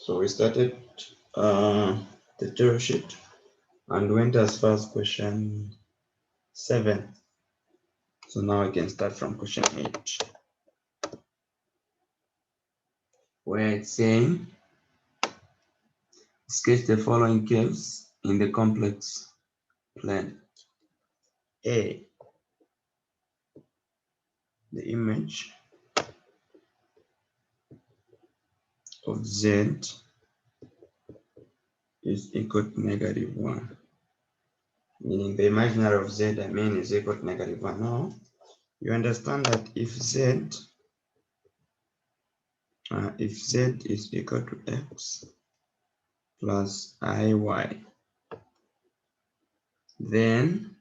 So we started the data sheet and went as far as question 7. So now we can start from question 8, where it's saying sketch the following curves in the complex plane. A, the image of Z is equal to -1, meaning the imaginary of Z, I mean, is equal to -1. Now, you understand that if Z is equal to X plus IY, then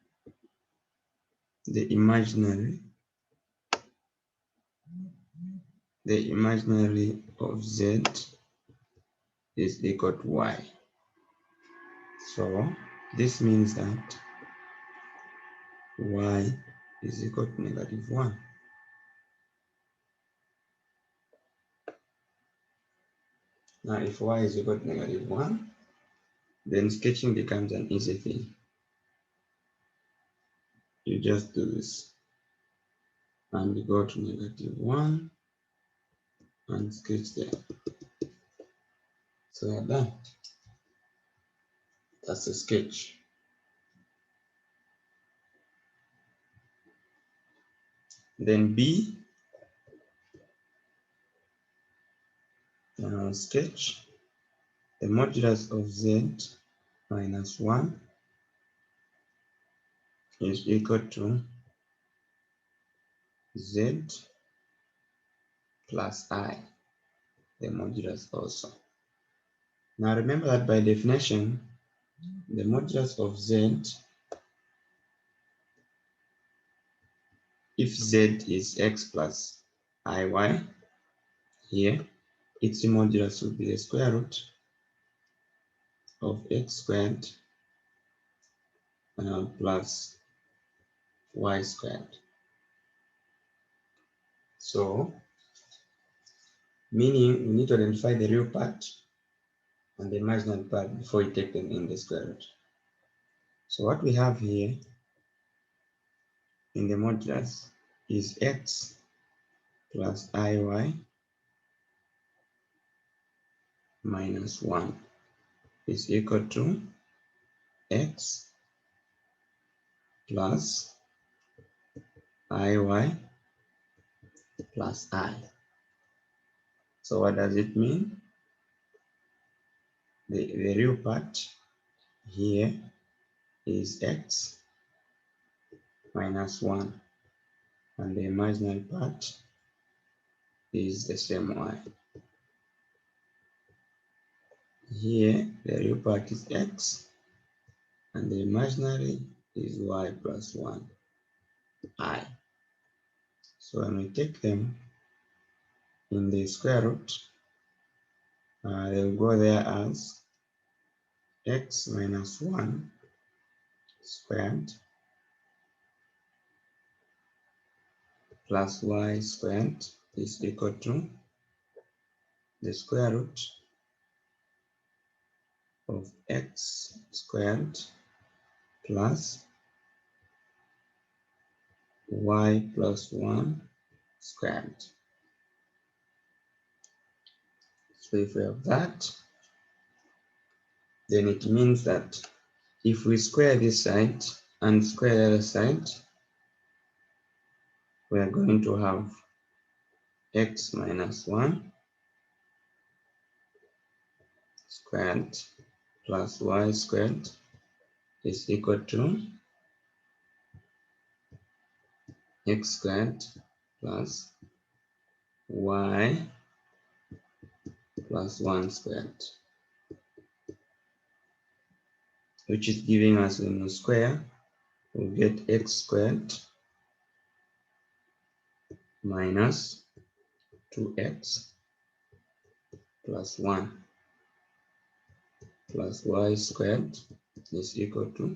the imaginary of Z is equal to Y. So this means that Y is equal to -1. Now if Y is equal to -1, then sketching becomes an easy thing. You just do this and you go to -1 and sketch there. So we're done. That's a sketch. Then B, sketch the modulus of Z minus 1 is equal to Z plus I, the modulus also. Now remember that by definition, the modulus of Z, if Z is X plus IY, here, its modulus will be the square root of X squared plus Y squared. So, meaning we need to identify the real part and the imaginary part before you take them in the square root. So what we have here in the modulus is X plus IY minus 1 is equal to X plus IY plus I. So what does it mean? The real part here is X minus 1 and the imaginary part is the same Y. Here the real part is X and the imaginary is Y plus 1 I. So when we take them in the square root, they'll go there as X minus 1 squared plus Y squared is equal to the square root of X squared plus Y plus 1 squared. So if we have that, then it means that if we square this side and square the other side, we are going to have X minus 1 squared plus Y squared is equal to X squared plus Y plus 1 squared, which is giving us, when we square, we'll get X squared minus 2X plus 1 plus Y squared is equal to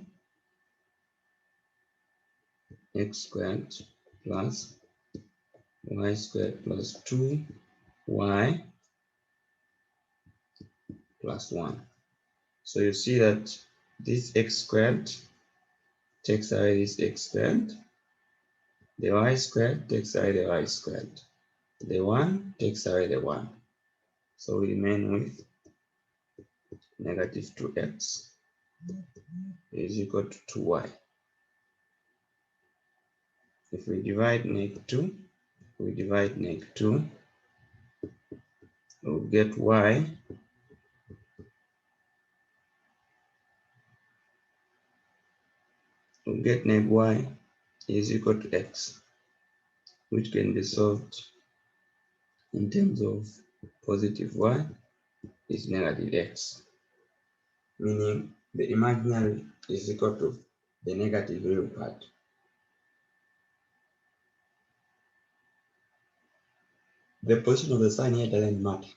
X squared plus Y squared plus 2Y plus 1. So you see that this x squared takes away this x squared, the y squared takes away the y squared, the 1 takes away the 1. So we remain with negative 2x is equal to 2y. If we divide neg 2, we'll get y neg y is equal to x, which can be solved in terms of positive y is negative x, meaning the imaginary is equal to the negative real part. The position of the sign here doesn't matter.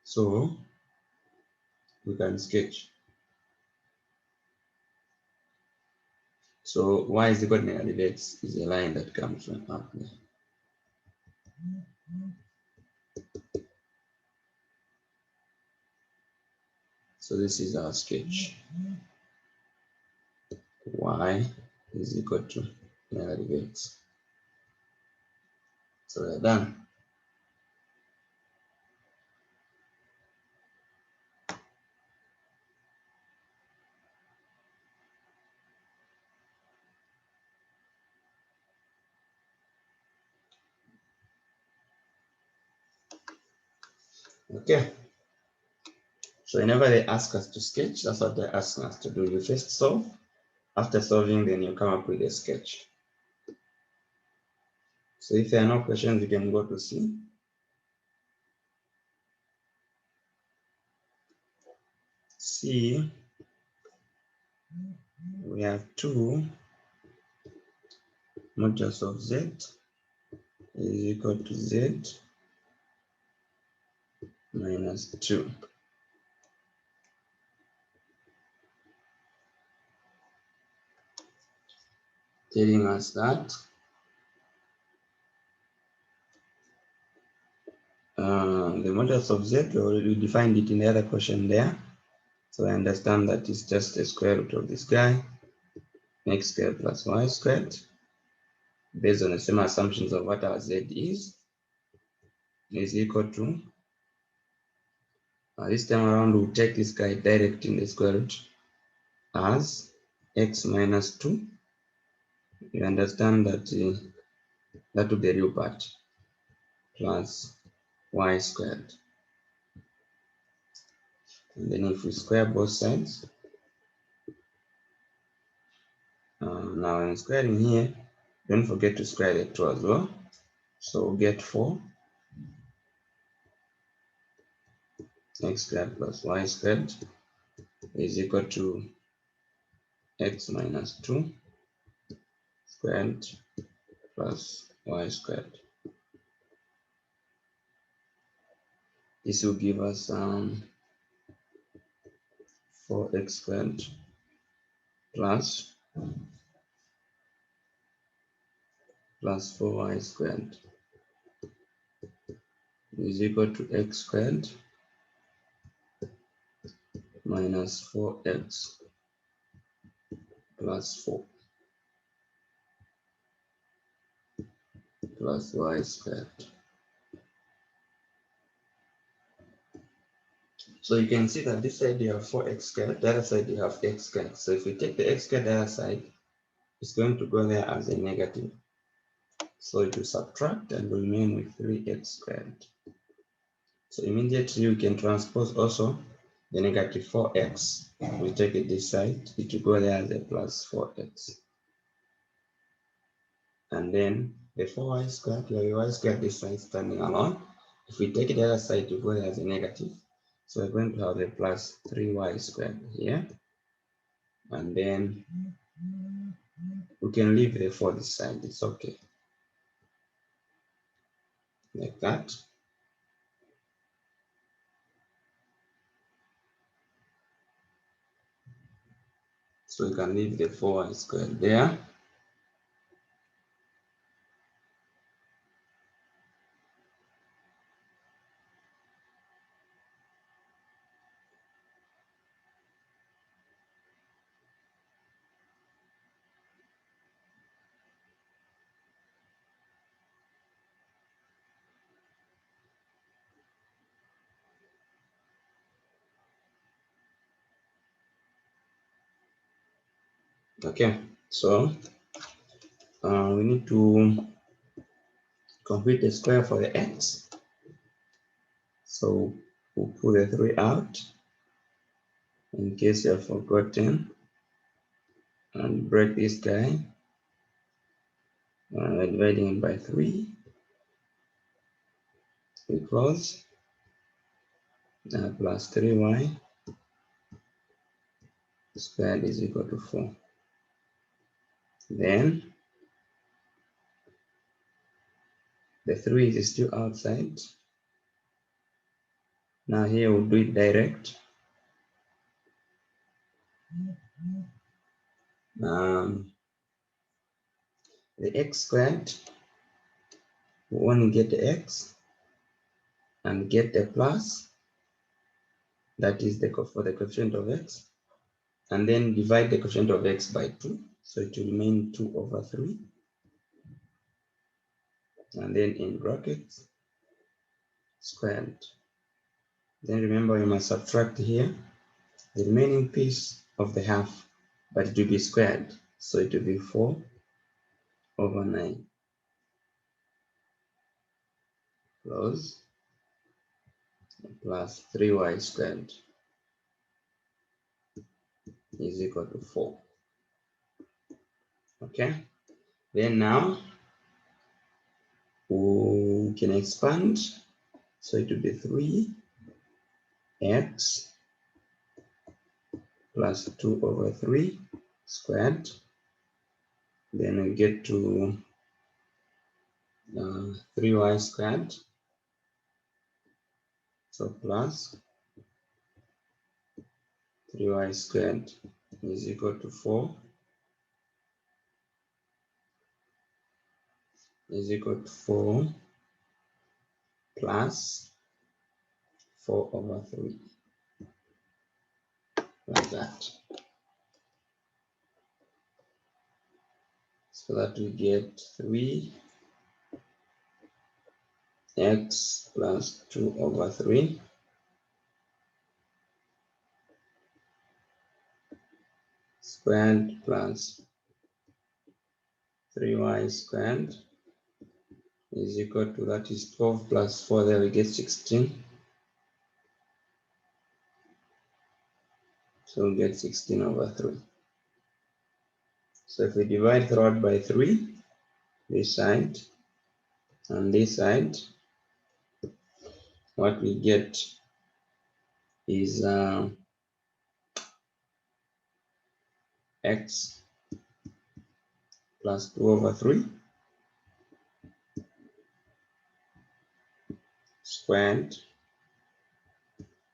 So we can sketch. So y is equal to negative x is a line that comes from up there. So this is our sketch. Y is equal to negative x. So we're done. Okay. So whenever they ask us to sketch, that's what they're asking us to do. You first solve. After solving, then you come up with a sketch. So if there are no questions, you can go to C. C, we have 2 modulus of z is equal to z minus 2. Telling us that the modulus of z, we already defined it in the other question there. So I understand that it's just the square root of this guy, x squared plus y squared, based on the same assumptions of what our z is equal to, this time around we'll take this guy direct in the square root as x minus 2. You understand that that will be the real part, plus y squared. And then if we square both sides, now when squaring here, don't forget to square the 2 as well. So we'll get 4 x squared plus y squared is equal to x minus 2 squared plus y squared. This will give us 4x squared plus 4y squared is equal to x squared minus 4x plus 4 plus y squared. So you can see that this side you have 4x squared, the other side you have x squared. So if we take the x squared the other side, it's going to go there as a negative. So it will subtract and remain with 3x squared. So immediately we can transpose also the negative 4x. We take it this side, it will go there as a plus 4x. And then the 4y squared, the y squared this side standing alone. If we take it the other side, it will go there as a negative. So we're going to have a plus 3y squared here. And then we can leave the 4 this side, it's okay. Like that. So we can leave the 4y squared there. Okay, so we need to complete the square for the x. So we'll pull the 3 out in case you have forgotten, and break this guy dividing it by 3 equals plus 3y squared is equal to 4. Then the 3 is still outside. Now here we'll do it direct. The x squared, we want to get the x and get the plus, that is for the coefficient of x, and then divide the coefficient of x by 2, so it will remain 2 over 3, and then in brackets squared. Then remember you must subtract here the remaining piece of the half, but it will be squared, so it will be 4 over 9 close plus 3y squared is equal to 4. Okay, then now we can expand, so it will be 3x plus 2 over 3 squared. Then we get to 3y squared, so plus 3y squared is equal to 4 plus 4 over 3, like that. So that we get 3x plus 2 over 3 squared plus 3y squared is equal to, that is 12 plus 4, there we get 16. So we get 16 over 3. So if we divide throughout by 3, this side and this side, what we get is x plus 2 over 3 squared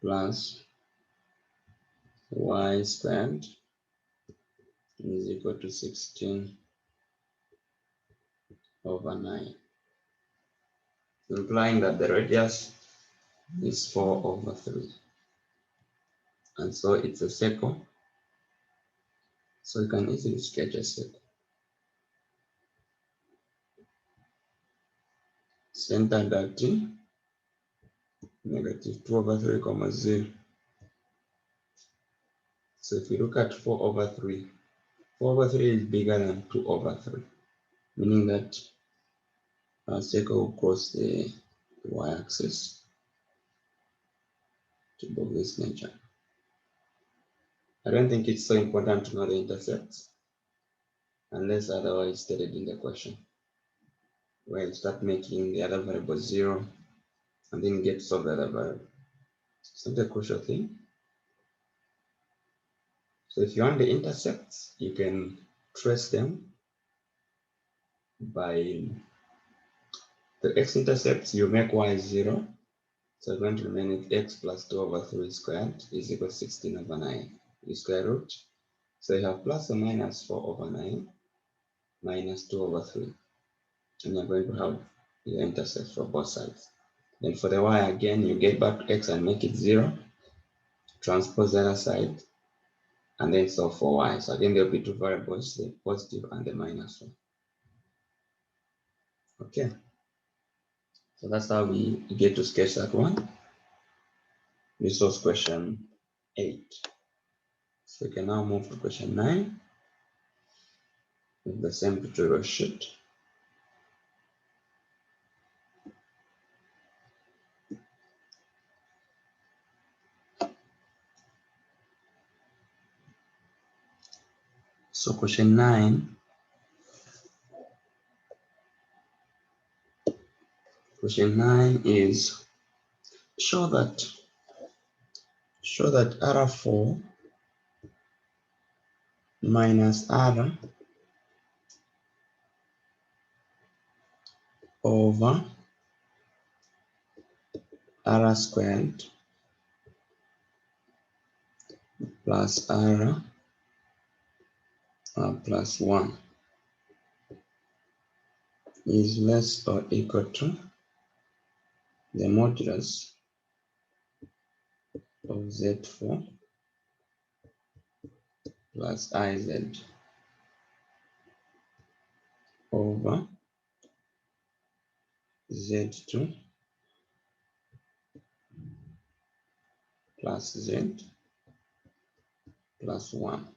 plus y squared is equal to 16 over 9, implying that the radius is 4 over 3. And so it's a circle, so you can easily sketch a circle. Centered at negative 2 over 3 comma 0. So if you look at 4 over 3, 4 over 3 is bigger than 2 over 3, meaning that our circle will cross the y-axis to both this nature. I don't think it's so important to know the intercepts, unless otherwise stated in the question, where you start making the other variable 0 and then get to solve the other variable. It's not a crucial thing. So if you want the intercepts, you can trace them by the x-intercepts. You make y 0, so going to remain with x plus 2 over 3 squared is equal to 16 over 9. You square root, so you have plus or minus 4 over 9 minus 2 over 3, and you're going to have your intercepts for both sides. Then for the y again, you get back to x and make it 0, transpose the other side, and then solve for y. So again, there will be two variables, the positive and the minus one. Okay, so that's how we get to sketch that one. This was question 8. So we can now move to question 9. with the same tutorial sheet. So question 9. Question 9 is show that R4 minus R over R squared plus R plus 1 is less or equal to the modulus of Z4 plus IZ over Z2 plus Z plus 1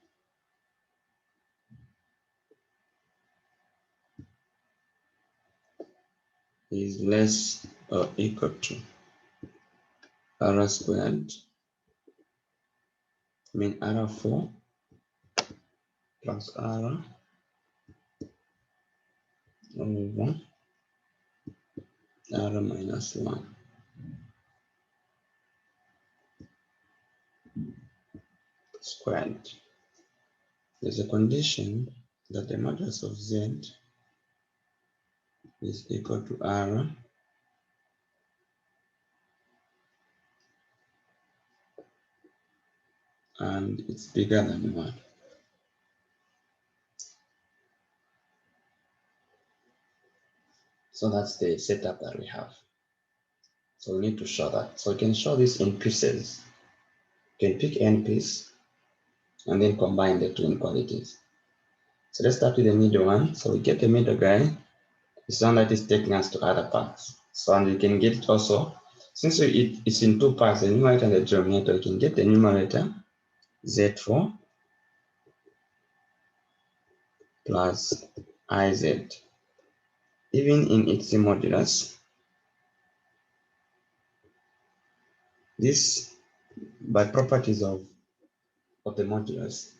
is less or equal to R squared, R4 plus R over R minus 1 squared. There's a condition that the modulus of Z is equal to R and it's bigger than 1. So that's the setup that we have. So we need to show that. So we can show this in pieces. You can pick n piece and then combine the two inequalities. So let's start with the middle one. So we get the middle guy. It's one that is taking us to other parts. So and you can get it also, since it's in two parts, the numerator and the denominator, you can get the numerator Z4 plus IZ. Even in its modulus, this by properties of the modulus,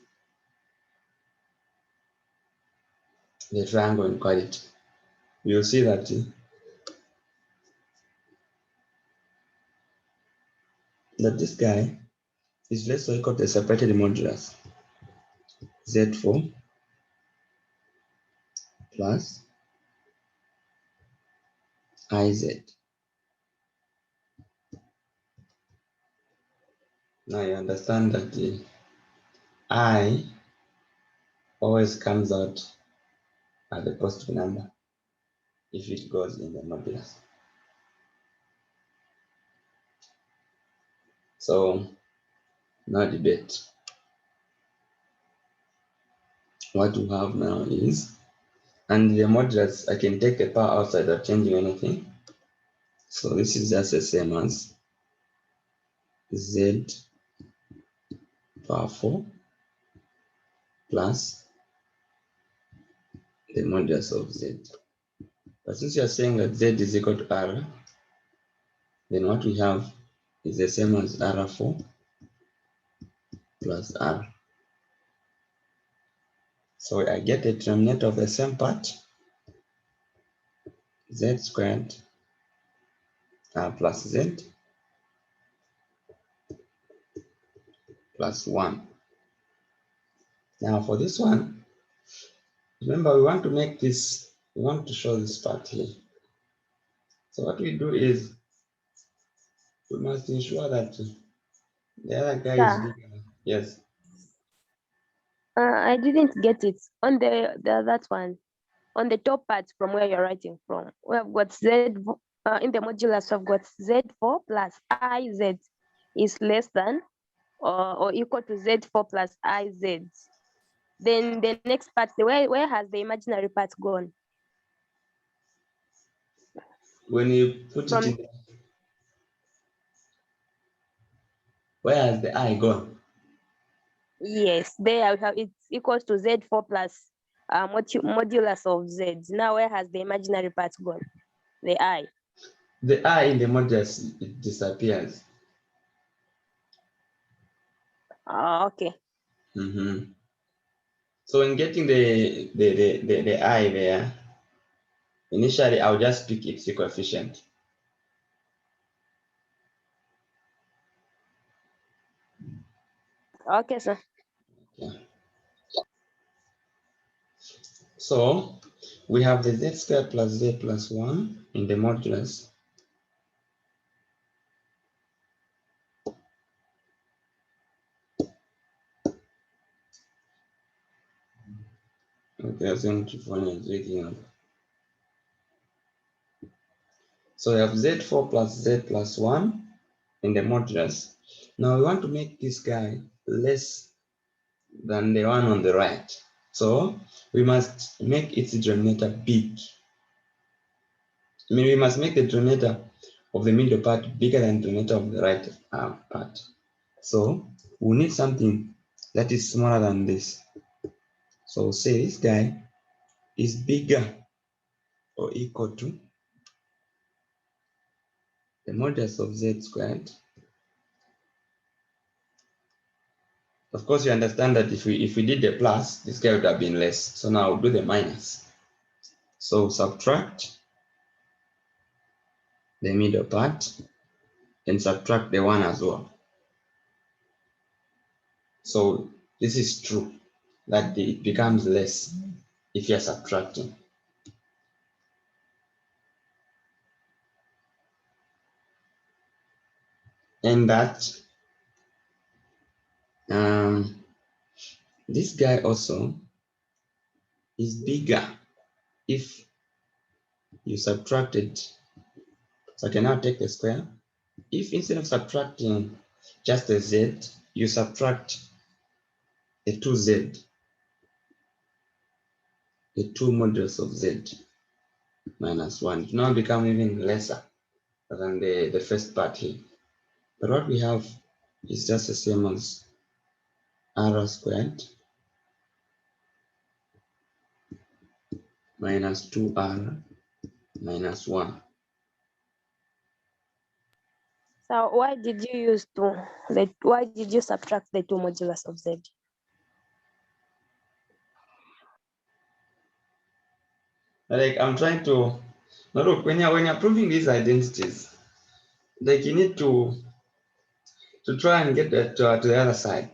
the triangle inequality, you'll see that this guy is less or equal to the separated modulus Z4 plus IZ. Now you understand that the I always comes out as a positive number if it goes in the modulus. So no debate. What we have now is, and the modulus, I can take the power outside of changing anything. So this is just the same as Z power 4 plus the modulus of Z. But since you are saying that Z is equal to R, then what we have is the same as R4 plus R. So I get the denominator of the same part, Z squared plus Z plus 1. Now for this one, remember we want to make this, we want to show this part here. So what we do is we must ensure that the other guy is bigger. Yes. I didn't get it on that one. On the top part from where you're writing from, we have got Z in the modulus. We've got Z4 plus IZ is less than or equal to Z4 plus IZ. Then the next part, where has the imaginary part gone? When you put it in, where has the I gone? Yes, there we have it's equals to Z4 plus modulus of z. Now where has the imaginary part gone? The I. The I in the modulus, it disappears. Okay. So in getting the I there, initially I'll just pick its coefficient. Okay, sir. Okay. So we have the z squared plus z plus 1 in the modulus. Okay, I'm going to find it. So we have z4 plus z plus 1 in the modulus. Now we want to make this guy less than the one on the right. So we must make its denominator big. We must make the denominator of the middle part bigger than the denominator of the right part. So we need something that is smaller than this. So say this guy is bigger or equal to the modulus of z squared. Of course, you understand that if we did the plus, this guy would have been less. So now we'll do the minus. So subtract the middle part and subtract the 1 as well. So this is true, that it becomes less if you're subtracting. And that this guy also is bigger if you subtracted. So I can now take the square. If instead of subtracting just the z, you subtract the 2z, the 2 modulus of z minus 1, it now become even lesser than the first part here. But what we have is just the same as r squared minus 2r minus 1. So why did you subtract the 2 modulus of z? Like I'm trying to now look, when you're proving these identities, like you need to try and get that to the other side.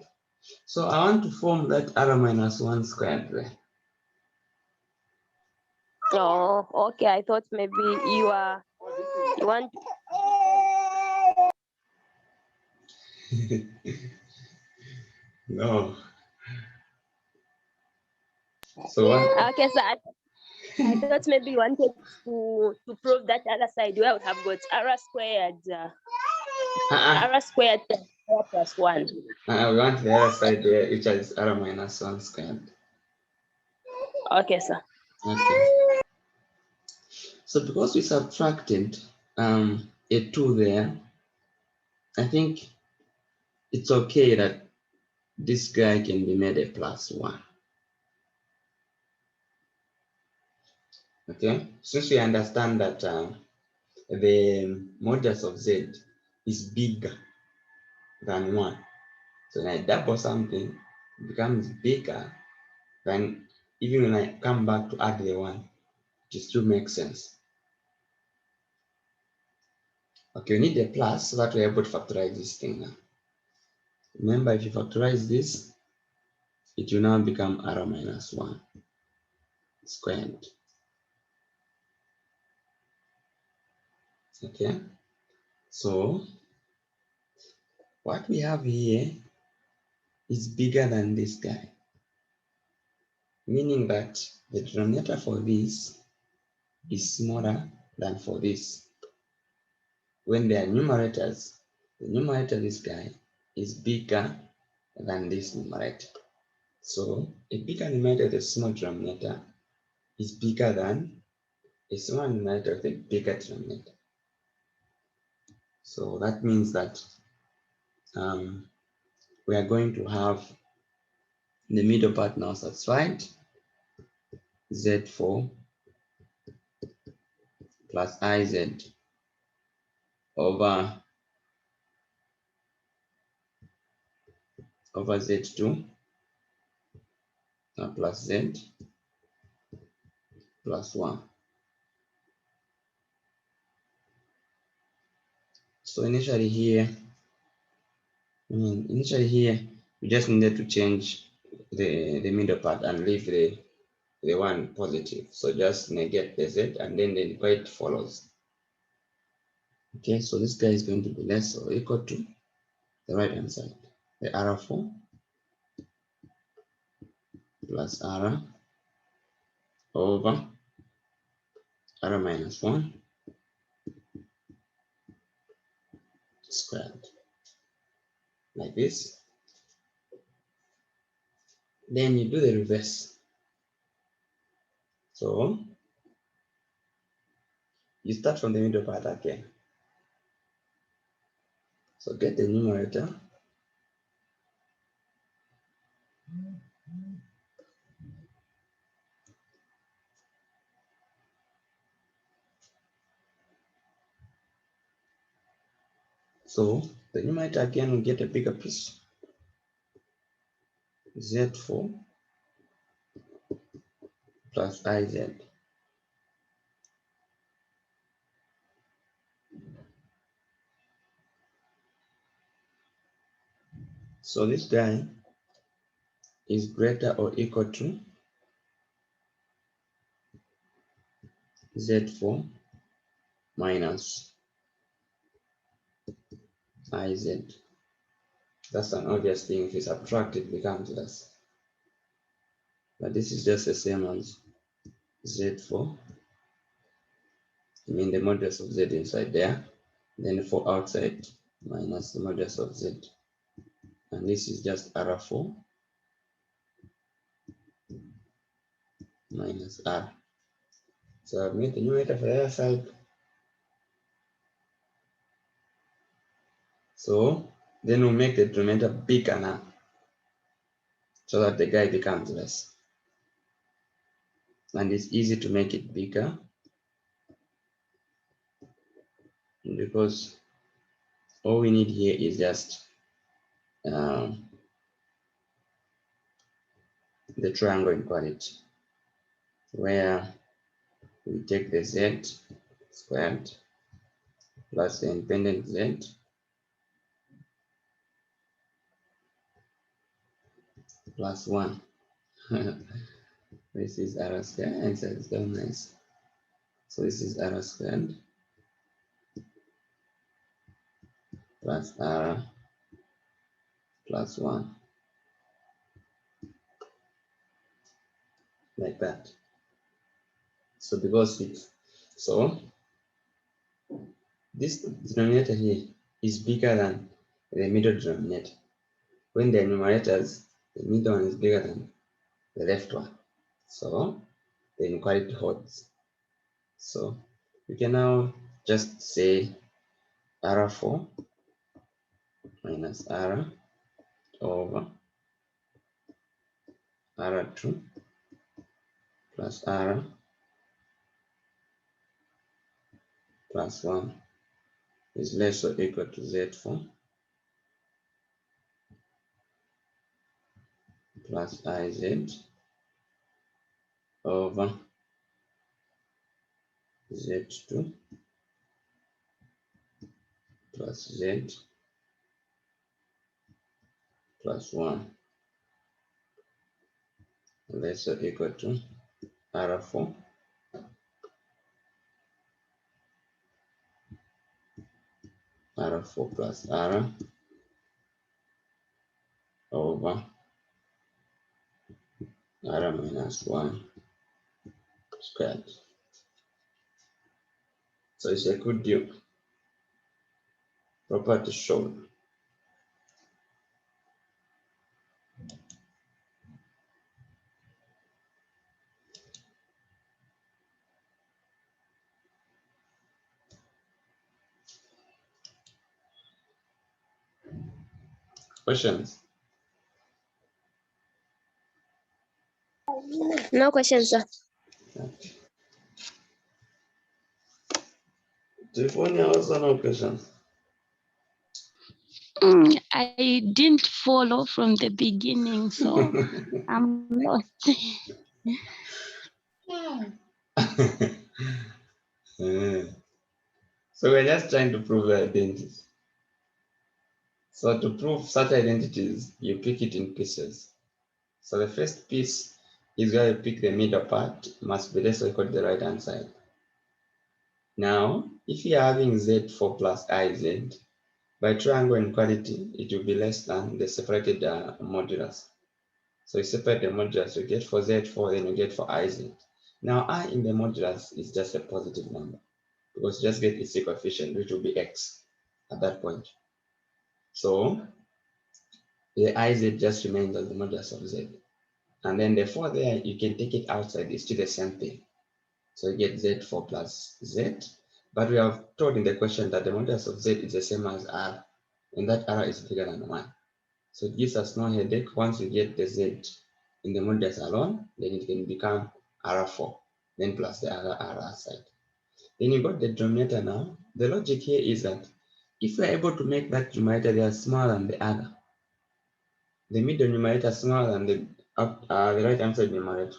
So I want to form that r minus 1 squared there. Oh, okay. I thought maybe you want. No. So what? Okay, so I thought maybe you wanted to prove that other side where we have got r squared, r squared plus 1. We want the other side there, which is r minus 1 squared. Okay, sir. Okay. So because we subtracted a 2 there, I think it's okay that this guy can be made a plus 1. Okay, since we understand that the modulus of z is bigger than 1, so when I double something, it becomes bigger than, even when I come back to add the 1, it still makes sense. Okay, we need a plus so that we're able to factorize this thing now. Remember, if you factorize this, it will now become r minus 1 squared. Okay, so what we have here is bigger than this guy, meaning that the denominator for this is smaller than for this. When they are numerators, the numerator of this guy is bigger than this numerator. So a bigger numerator with a small denominator is bigger than a small numerator with a bigger denominator. So that means that we are going to have the middle part now satisfied. Z4 plus IZ over Z2 plus Z plus 1. So initially here we just needed to change the middle part and leave the one positive. So just negate the Z and then the equate follows. Okay, so this guy is going to be less or equal to the right hand side. The R4 plus R over R minus 1 squared. Like this. Then you do the reverse. So you start from the middle part again. So get the numerator. So the numerator again will get a bigger piece. Z4 plus IZ. So this guy is greater or equal to Z4 minus IZ. That's an obvious thing. If you subtract, it becomes less. But this is just the same as Z4. I mean the modulus of Z inside there. Then 4 outside minus the modulus of Z. And this is just R4 minus R. So I've made the numerator for the other side. So then we'll make the denominator bigger now, so that the guy becomes less. And it's easy to make it bigger because all we need here is just the triangle inequality, where we take the Z squared plus the independent Z plus 1. This is R squared, and so it's so nice. So this is R squared plus R plus 1, like that. So because this denominator here is bigger than the middle denominator. When the numerators, the middle one is bigger than the left one. So the inequality holds. So we can now just say R4 minus R over R2 plus R plus 1 is less or equal to Z4 plus IZ over Z2 plus Z plus 1 less or equal to R4 R4 plus R over R minus 1 squared. So it's a good deal. Property shown. Questions? No questions, sir. Tiffany, also no questions. I didn't follow from the beginning, so I'm lost. Eh, so we're just trying to prove the identities. So to prove such identities, you pick it in pieces. So the first piece is where you pick the middle part, must be less or equal to the right hand side. Now, if you are having z4 plus iz, by triangle inequality, it will be less than the separated modulus. So you separate the modulus, you get for z4, then you get for iz. Now, I in the modulus is just a positive number because you just get its coefficient, which will be x at that point. So the iz just remains as the modulus of z. And then the 4 there, you can take it outside, it's still the same thing. So you get z4 plus z. But we have told in the question that the modulus of z is the same as r, and that r is bigger than 1. So it gives us no headache. Once you get the z in the modulus alone, then it can become r4, then plus the other r outside. Then you got the denominator now. The logic here is that if we're able to make that numerator they are smaller than the other, the middle numerator smaller than the right hand side numerator,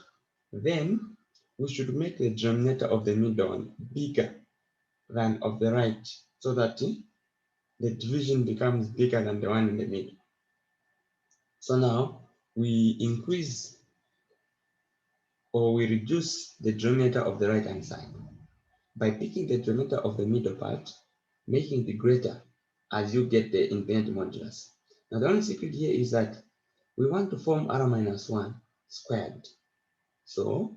then we should make the denominator of the middle one bigger than of the right, so that the division becomes bigger than the one in the middle. So now we increase or we reduce the denominator of the right hand side by picking the denominator of the middle part, making it greater as you get the infinite modulus. Now the only secret here is that we want to form r minus 1 squared. So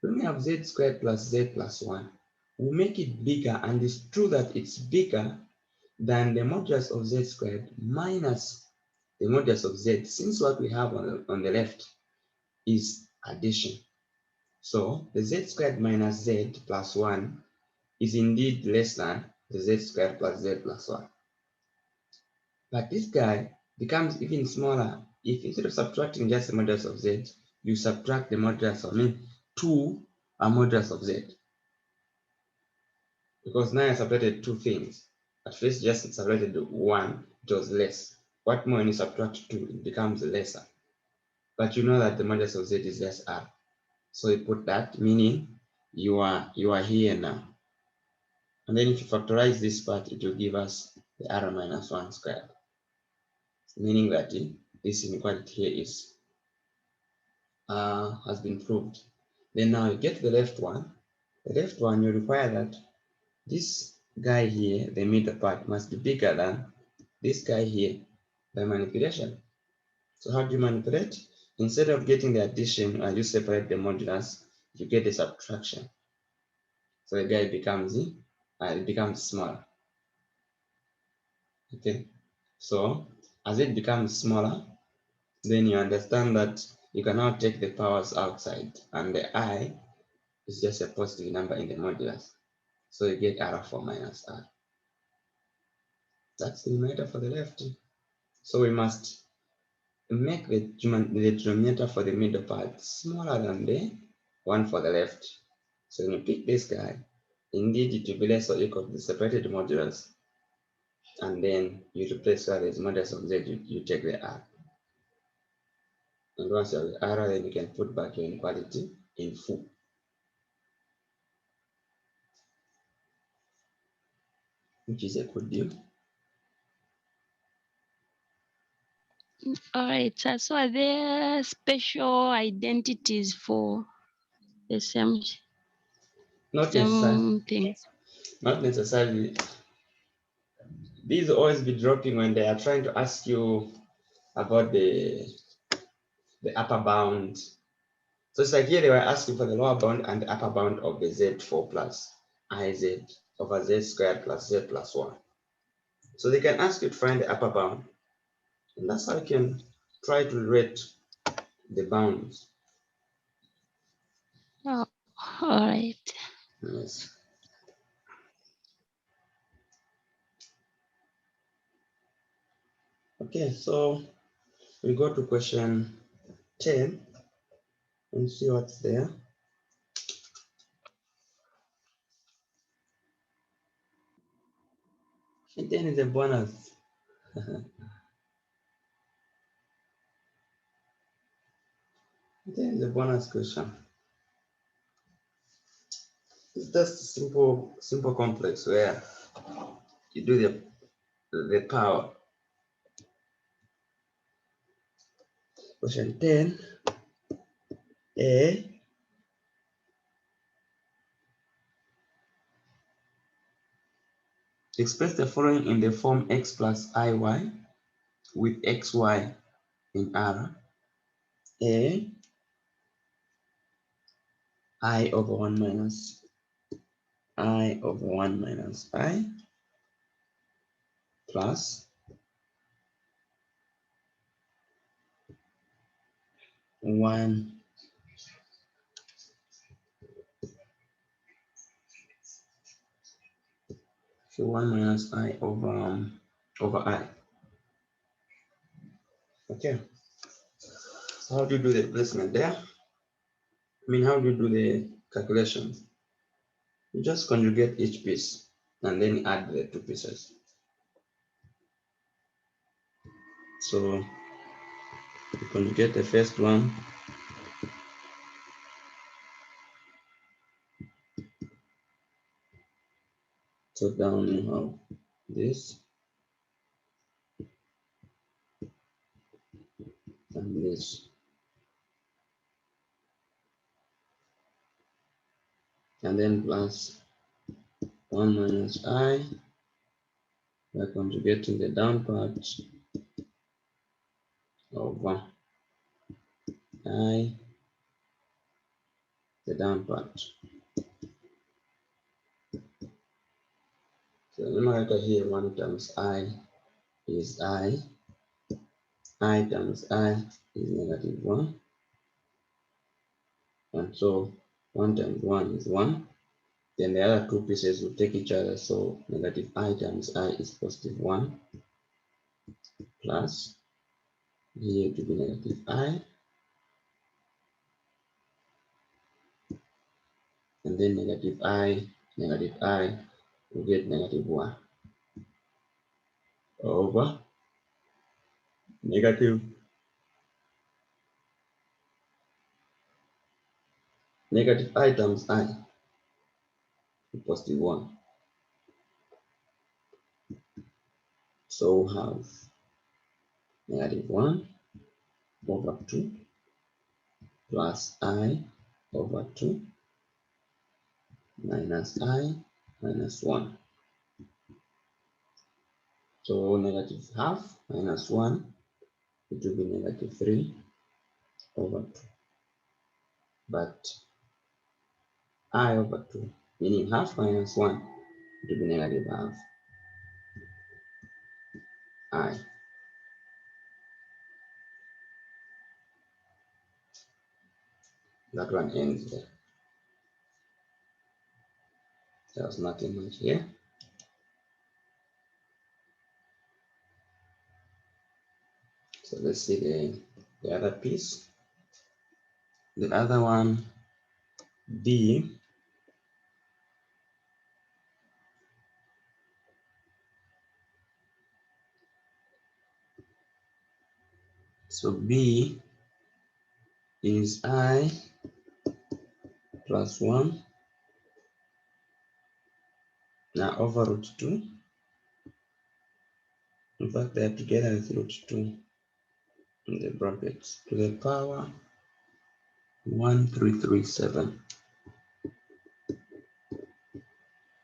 when we have z squared plus z plus 1, we'll make it bigger, and it's true that it's bigger than the modulus of z squared minus the modulus of z, since what we have on the left is addition. So the z squared minus z plus 1 is indeed less than the z squared plus z plus 1. But this guy becomes even smaller if instead of subtracting just the modulus of z, you subtract the modulus of 2 a modulus of z. Because now I separated two things. At first, just separated one, it was less. What more when you subtract 2, it becomes lesser. But you know that the modulus of z is just r. So you put that, meaning you are here now. And then if you factorize this part, it will give us the r minus 1 squared. Meaning that this inequality here is has been proved. Then now you get the left one. The left one, you require that this guy here, the middle part, must be bigger than this guy here by manipulation. So how do you manipulate? Instead of getting the addition, you separate the modulus, you get the subtraction. So the guy becomes it becomes smaller. Okay. So as it becomes smaller, then you understand that you can now take the powers outside, and the I is just a positive number in the modulus. So you get r4 minus r. That's the numerator for the left. So we must make the denominator for the middle part smaller than the one for the left. So when you pick this guy, indeed it will be less or equal to the separated modulus, and then you replace where there's modulus of z, you take the r. And once you have the r, then you can put back your inequality in full, which is a good deal. All right, so are there special identities for the same Not necessarily. things? Not necessarily. These will always be dropping when they are trying to ask you about the upper bound. So it's like here they were asking for the lower bound and the upper bound of the z4 plus iz over z squared plus z plus 1. So they can ask you to find the upper bound, and that's how you can try to rate the bounds. Oh, all right. Yes. Okay, so we go to question 10 and see what's there. And then is a bonus. Then the bonus question. It's just simple complex where you do the power. Question 10. A express the following in the form x plus iy with xy in R. A I over 1 minus I over 1 minus I plus 1 so 1 minus I over I. Okay, so how do you do the placement there? How do you do the calculations? You just conjugate each piece and then add the two pieces. So you conjugate the first one, so down you have this and this, and then plus 1 minus I. We're conjugating the down part over I, the down part. So the numerator here, 1 times I is I times I is negative 1, and so 1 times 1 is 1. Then the other two pieces will take each other, so negative I times I is positive 1 plus here to be negative I, and then negative I will get negative 1 over negative I times I positive 1. So we have negative 1 over 2 plus I over 2 minus I minus 1. So negative half minus 1, it will be negative 3 over 2. But I over 2, meaning half minus 1, it will be negative half I. That one ends there. There's nothing much here. So let's see the other piece. The other one, B. So B is I plus 1 now over root 2. In fact, they are together with root 2 in the brackets to the power 1337.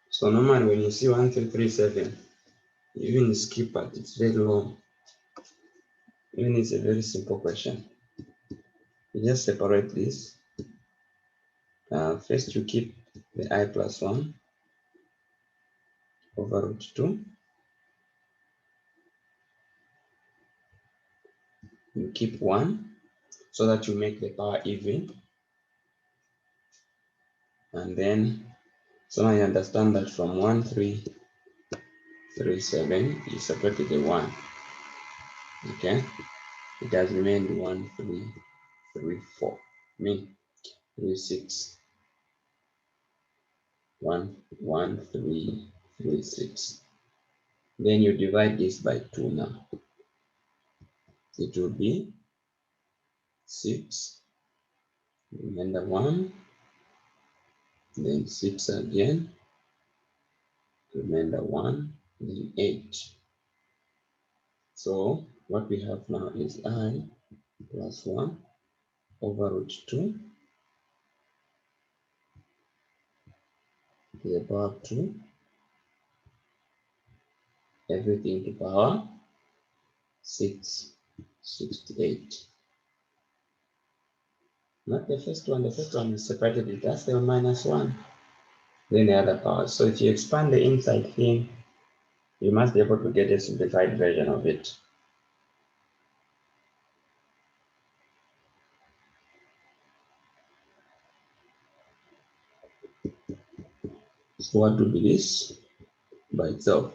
So normally when you see 1337, you even skip it, it's very long. Even it's a very simple question. You just separate this. First you keep the I plus 1 over root 2. You keep 1 so that you make the power even. And then, so now you understand that from 1337, you separated the 1. Okay? It has remained 1334. I mean, 36. 1336. Then you divide this by 2 now. It will be 6, remainder 1, then 6 again, remainder 1, then 8. So what we have now is I plus 1 over root 2 to the power of 2, everything to power 668. Not the first one is separated, it has the minus 1, then the other power. So if you expand the inside thing, you must be able to get a simplified version of it. So what would be this by itself?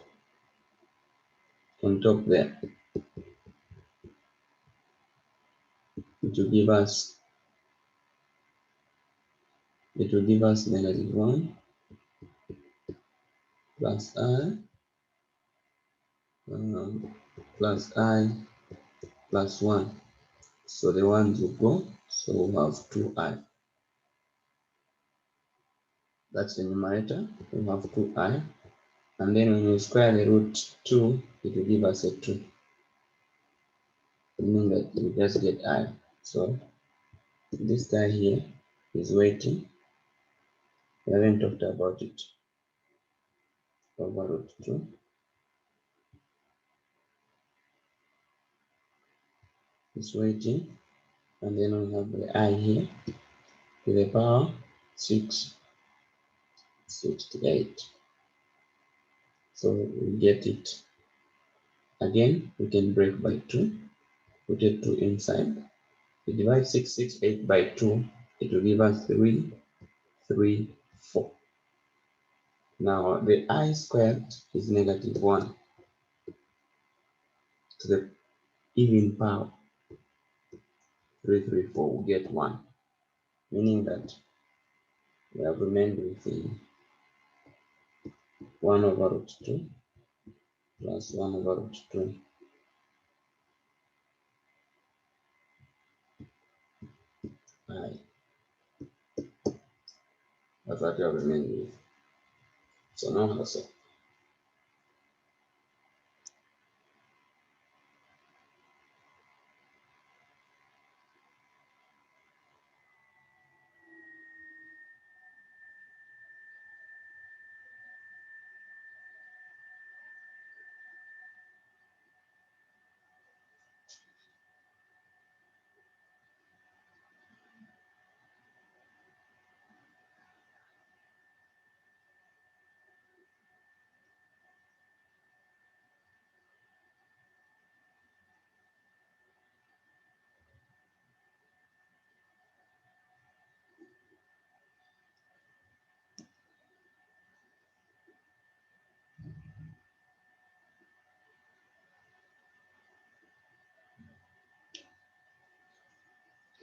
On top there, it will give us negative 1 plus I plus 1. So the ones will go, so we'll have 2I. That's the numerator. We'll have 2I. And then when you square the root 2, it will give us a 2. Meaning that you just get I. So this guy here is waiting. We haven't talked about it. Over root 2 is waiting. And then we have the I here to the power 668. So we get it. Again, we can break by 2, put a 2 inside. We divide 668 by 2, it will give us 3, 3, 4. Now the I squared is negative 1 to the even power 334, we get 1, meaning that we have remained with the 1 over root 2 plus 1 over root 2 I. That's what we have remained with. So now also.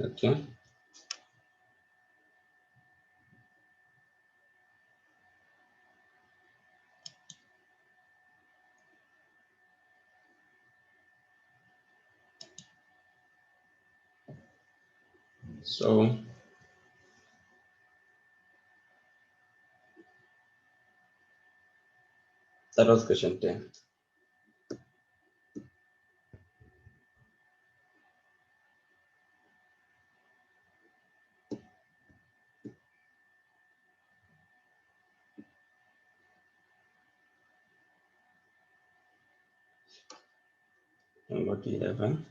Okay. So that was question 10. And go to 11.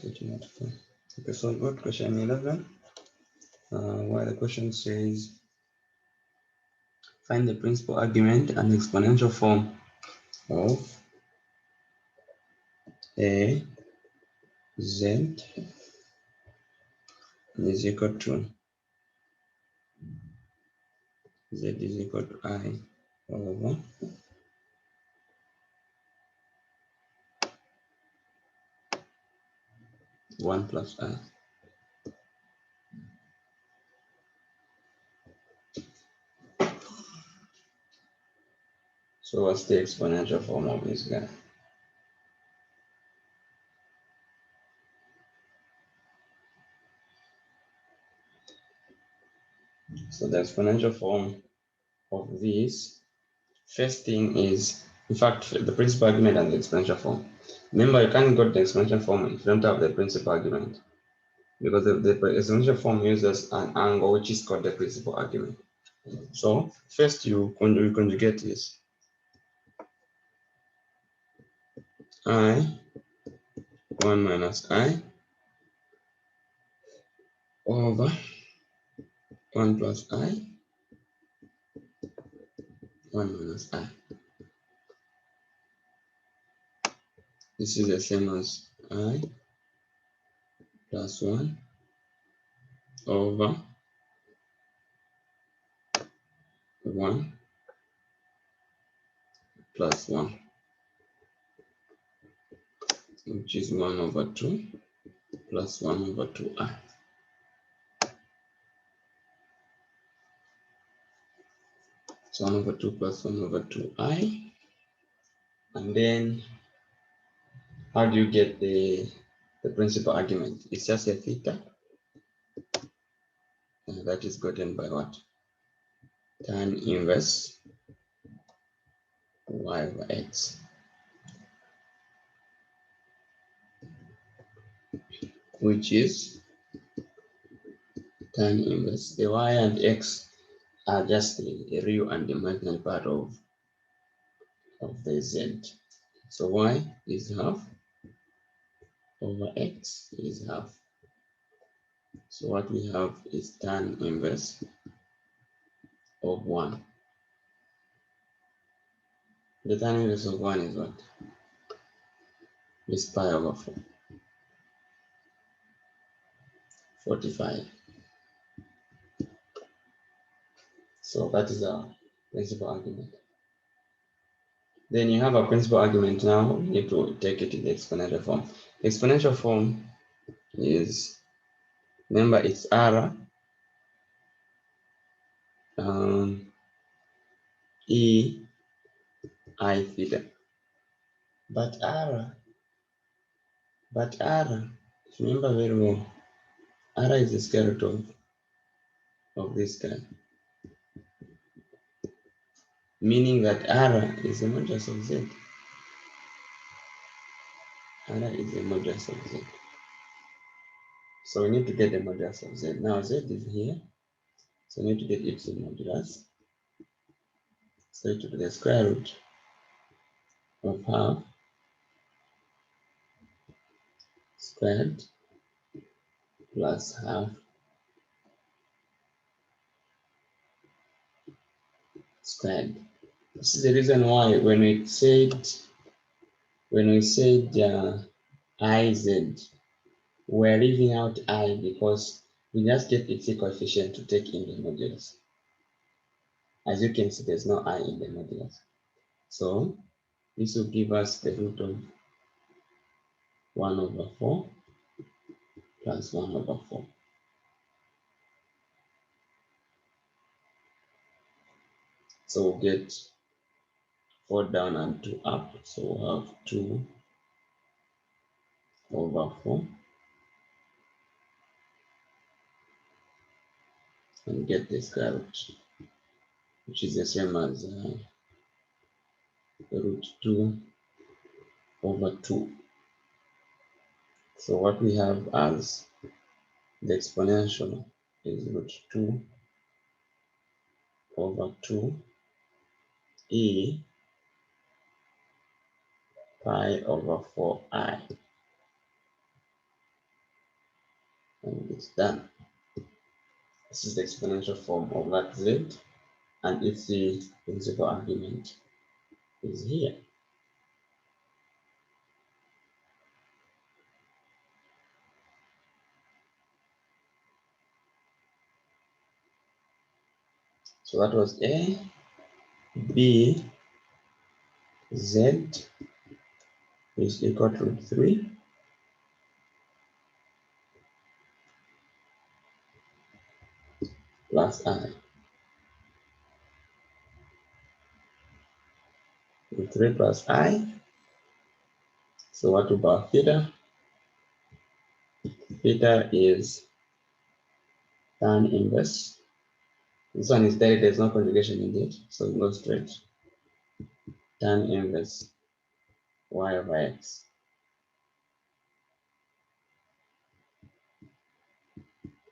Okay, so what question 11? Where the question says Find the principal argument and exponential form of a z is equal to z is equal to I over 1 plus I. So what's the exponential form of this guy? So the exponential form of this, first thing is, in fact, the principal argument and the exponential form. Remember, you can't go to the exponential form if you don't have the principal argument, because the exponential form uses an angle which is called the principal argument. So first you conjugate this. I 1 minus I over 1 plus I 1 minus I. This is the same as I plus 1 over 1 plus 1, which is 1 over 2 plus 1 over 2I. So 1 over 2 plus 1 over 2I. And then how do you get the principal argument? It's just a theta. And that is gotten by what? Tan inverse y over x, which is tan inverse. The y and x are just the real and the imaginary part of the z. So y is half over x is half. So what we have is tan inverse of 1. The tan inverse of 1 is what? Is pi over 4, 45. So that is our principal argument. Then you have a principal argument now, you need to take it in the exponential form. The exponential form is, remember, it's r e I theta. But r, remember very well, r is the square root of this guy, meaning that r is the modulus of z. R is the modulus of z. So we need to get the modulus of z. Now z is here, so we need to get its modulus. So it will be the square root of half squared plus half squared. This is the reason why when we said iz, we're leaving out I because we just get its coefficient to take in the modulus. As you can see, there's no I in the modulus. So this will give us the root of 1 over 4 plus 1 over 4. So we'll get 4 down and 2 up. So we'll have 2 over 4 and get the square root, which is the same as root 2 over 2. So what we have as the exponential is root 2 over 2 e pi over 4I. And it's done. This is the exponential form of that z. and if the principal argument is here. So that was A, B, Z is equal to root 3 plus I. Root 3 plus I. So what about theta? Theta is tan inverse. This one is direct, there's no conjugation in it, so it goes straight. Tan inverse y over x,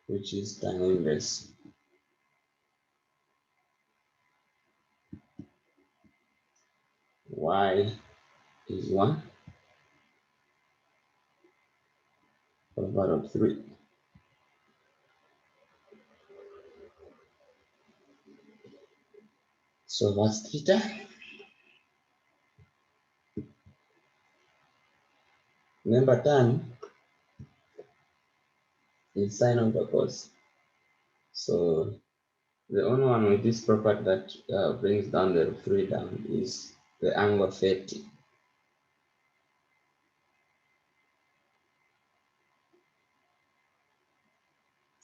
which is tan inverse y is 1 over root 3. So what's theta? Remember, tan is sine over cos. So the only one with this property that brings down the root 3 down is the angle 30.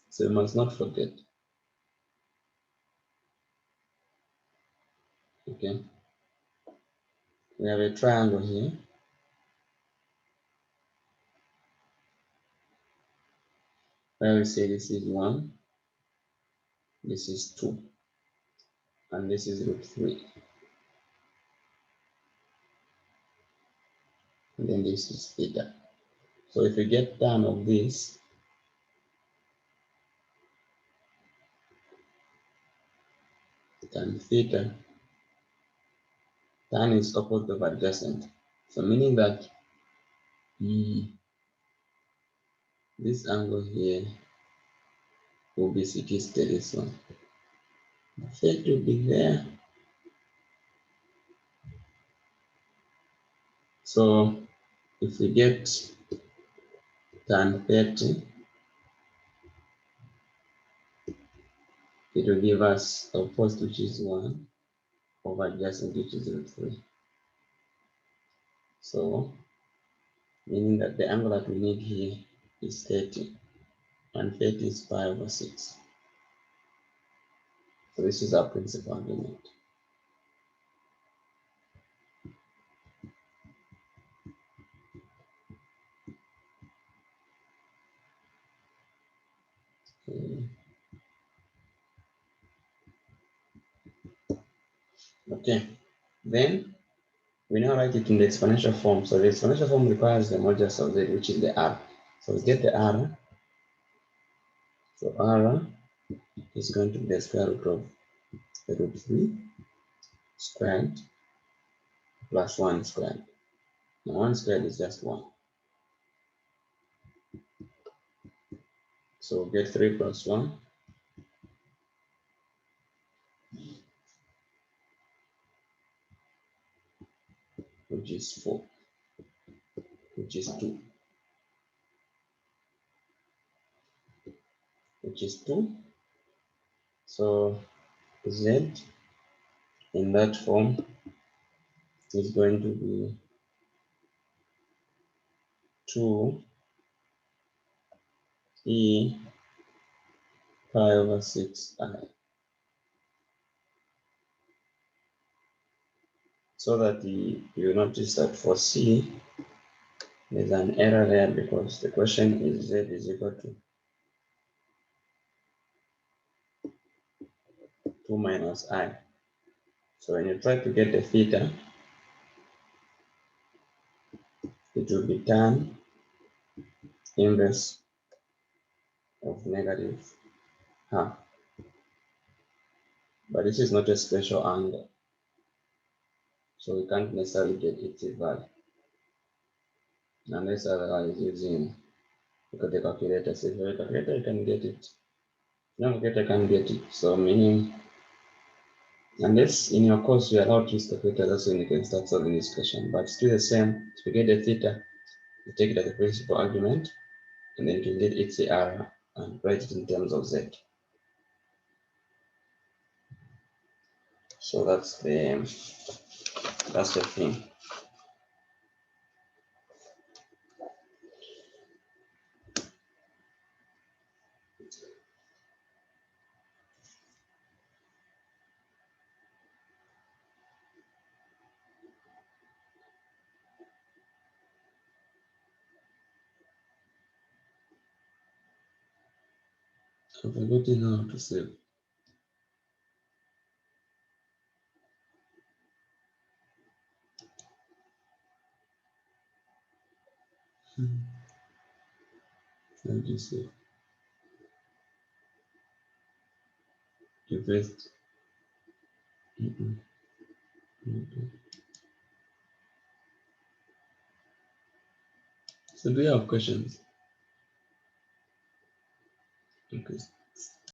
So you must not forget. Okay. We have a triangle here. Where we say this is 1, this is 2, and this is root 3. And then this is theta. So if you get tan of this, tan theta, tan is opposite of adjacent. So meaning that this angle here will be 60 to this one. Theta will be there. So if we get tan 30, it will give us opposite, which is 1, over adjacent, which is root 3. So meaning that the angle that we need here is 30, and 30 is pi over 6. So this is our principal argument. Okay, then we now write it in the exponential form. So the exponential form requires the modulus of z, which is the r. So we get the r. So r is going to be the square root of the root 3 squared plus 1 squared. Now 1 squared is just 1. So we get 3 plus 1, which is 4, which is 2, which is 2. So z in that form is going to be 2 e pi over 6i. So that you notice that for C, there's an error there because the question is z is equal to 2 minus I. So when you try to get the theta, it will be tan inverse of negative half. But this is not a special angle, so we can't necessarily get its value unless otherwise using the calculator. So if you have a calculator, you can get it. No calculator can get it. So meaning Unless in your course you are allowed to use calculator, that's when you can start solving this question. But still the same, if you get the theta, you take it as the principal argument, and then you can get its error and write it in terms of z. So that's the thing. I've forgotten how to save. How do you save? You paste. So do you have questions? Okay.